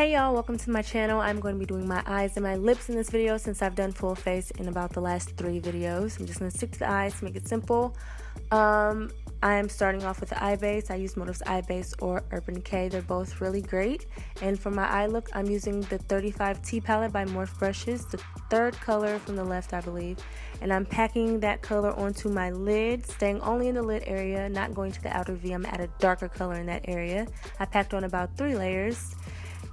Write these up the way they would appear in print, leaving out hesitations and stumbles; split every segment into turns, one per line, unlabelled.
Hey y'all, welcome to my channel. I'm going to be doing my eyes and my lips in this video since I've done full face in about the last 3 videos. I'm just going to stick to the eyes to make it simple. I am starting off with the eye base. I use Morphe's eye base or Urban Decay. They're both really great. And for my eye look, I'm using the 35T palette by Morphe Brushes, the third color from the left, I believe. And I'm packing that color onto my lid, staying only in the lid area, not going to the outer V. I'm at a darker color in that area. I packed on about 3 layers.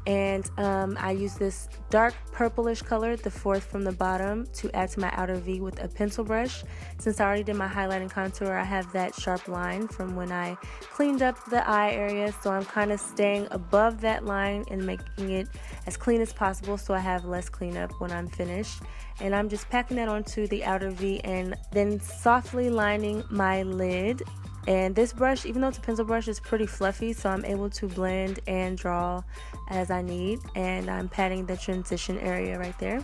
And I use this dark purplish color, the fourth from the bottom, to add to my outer V with a pencil brush. Since I already did my highlight and contour, I have that sharp line from when I cleaned up the eye area, so I'm kind of staying above that line and making it as clean as possible so I have less cleanup when I'm finished. And I'm just packing that onto the outer V and then softly lining my lid. And this brush, even though it's a pencil brush, is pretty fluffy, so I'm able to blend and draw as I need. And I'm patting the transition area right there.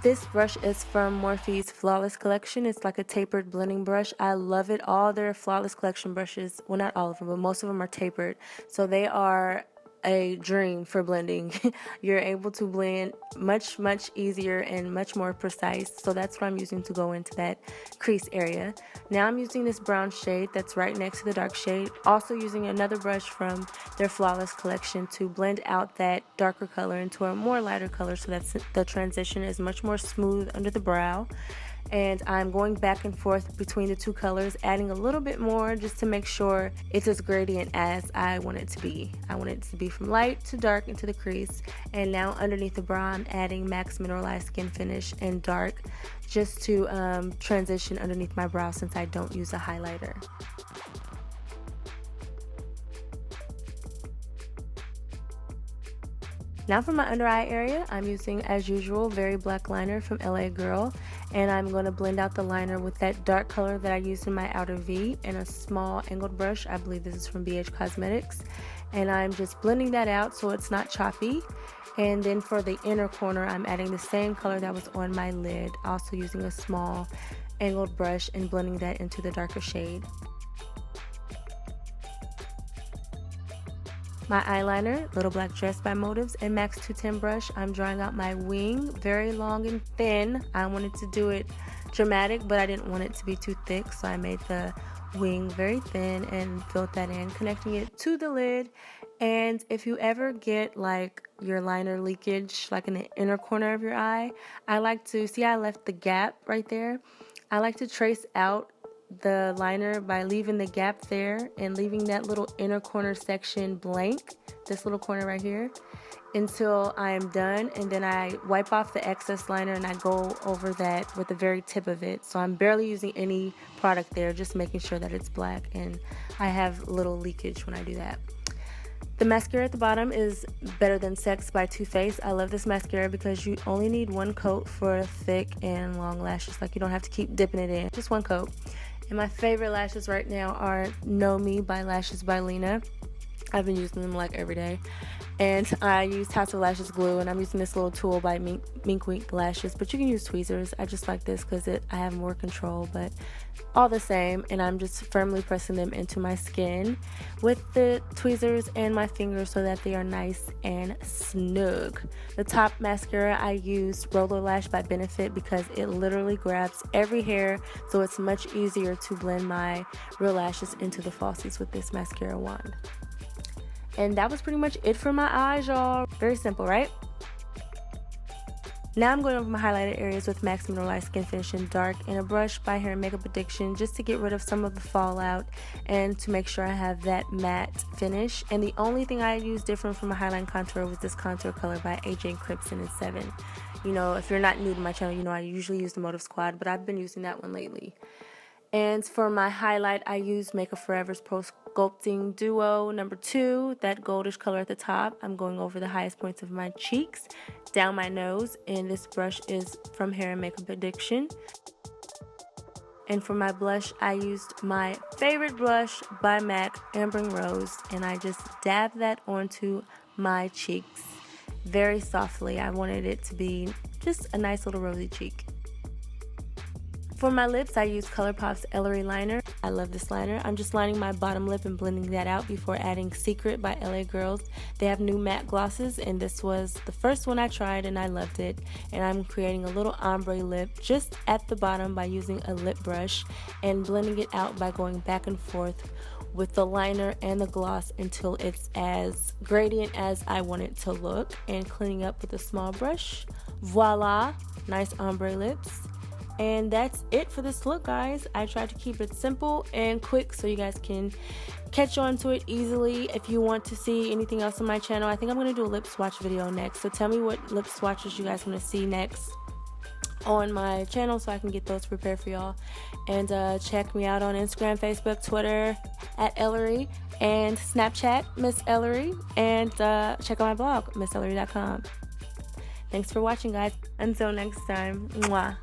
This brush is from Morphe's Flawless Collection. It's like a tapered blending brush. I love it. All their Flawless Collection brushes, well, not all of them, but most of them are tapered. So they are a dream for blending. You're able to blend much easier and much more precise, so that's what I'm using to go into that crease area. Now I'm using this brown shade that's right next to the dark shade, also using another brush from their Flawless Collection to blend out that darker color into a more lighter color so that the transition is much more smooth under the brow. And I'm going back and forth between the two colors, adding a little bit more just to make sure it's as gradient as I want it to be. I want it to be from light to dark into the crease. And now underneath the brow, I'm adding Max Mineralized Skin Finish in dark just to transition underneath my brow since I don't use a highlighter. Now for my under eye area, I'm using, as usual, Very Black Liner from LA Girl. And I'm going to blend out the liner with that dark color that I used in my outer V and a small angled brush. I believe this is from BH Cosmetics. And I'm just blending that out so it's not choppy. And then for the inner corner, I'm adding the same color that was on my lid, also using a small angled brush and blending that into the darker shade. My eyeliner, Little Black Dress by Motives, and MAC 210 brush. I'm drawing out my wing, very long and thin. I wanted to do it dramatic, but I didn't want it to be too thick, so I made the wing very thin and filled that in, connecting it to the lid. And if you ever get like your liner leakage, like in the inner corner of your eye, I like to, see I left the gap right there? I like to trace out the liner by leaving the gap there and leaving that little inner corner section blank, this little corner right here, until I am done, and then I wipe off the excess liner and I go over that with the very tip of it. So I'm barely using any product there, just making sure that it's black, and I have little leakage when I do that. The mascara at the bottom is Better Than Sex by Too Faced. I love this mascara because you only need one coat for thick and long lashes. Like, you don't have to keep dipping it in, just one coat. And my favorite lashes right now are Noemie by Lashes by Lena. I've been using them like every day. And I use House of Lashes glue, and I'm using this little tool by Mink Wink Lashes, but you can use tweezers. I just like this because I have more control, but all the same. And I'm just firmly pressing them into my skin with the tweezers and my fingers so that they are nice and snug. The top mascara, I use Roller Lash by Benefit because it literally grabs every hair, so it's much easier to blend my real lashes into the falsies with this mascara wand. And that was pretty much it for my eyes, y'all. Very simple, right? Now I'm going over my highlighted areas with Max Mineralized Skin Finish in dark and a brush by Hair and Makeup Addiction just to get rid of some of the fallout and to make sure I have that matte finish. And the only thing I used different from my highlight and contour was this contour color by AJ Cripson in 7. You know, if you're not new to my channel, you know I usually use the Motive Squad, but I've been using that one lately. And for my highlight, I used Makeup Forever's Pro Sculpting Duo number 2, that goldish color at the top. I'm going over the highest points of my cheeks, down my nose, and this brush is from Hair and Makeup Addiction. And for my blush, I used my favorite blush by MAC, Amber and Rose, and I just dabbed that onto my cheeks very softly. I wanted it to be just a nice little rosy cheek. For my lips, I use ColourPop's Ellarie liner. I love this liner. I'm just lining my bottom lip and blending that out before adding Secret by LA Girls. They have new matte glosses, and this was the first one I tried and I loved it. And I'm creating a little ombre lip just at the bottom by using a lip brush and blending it out by going back and forth with the liner and the gloss until it's as gradient as I want it to look, and cleaning up with a small brush. Voila, nice ombre lips. And that's it for this look, guys. I tried to keep it simple and quick so you guys can catch on to it easily. If you want to see anything else on my channel, I think I'm going to do a lip swatch video next. So tell me what lip swatches you guys want to see next on my channel so I can get those prepared for y'all. And check me out on Instagram, Facebook, Twitter at Ellarie, and Snapchat, Miss Ellarie. And check out my blog, missellarie.com. Thanks for watching, guys. Until next time. Mwah.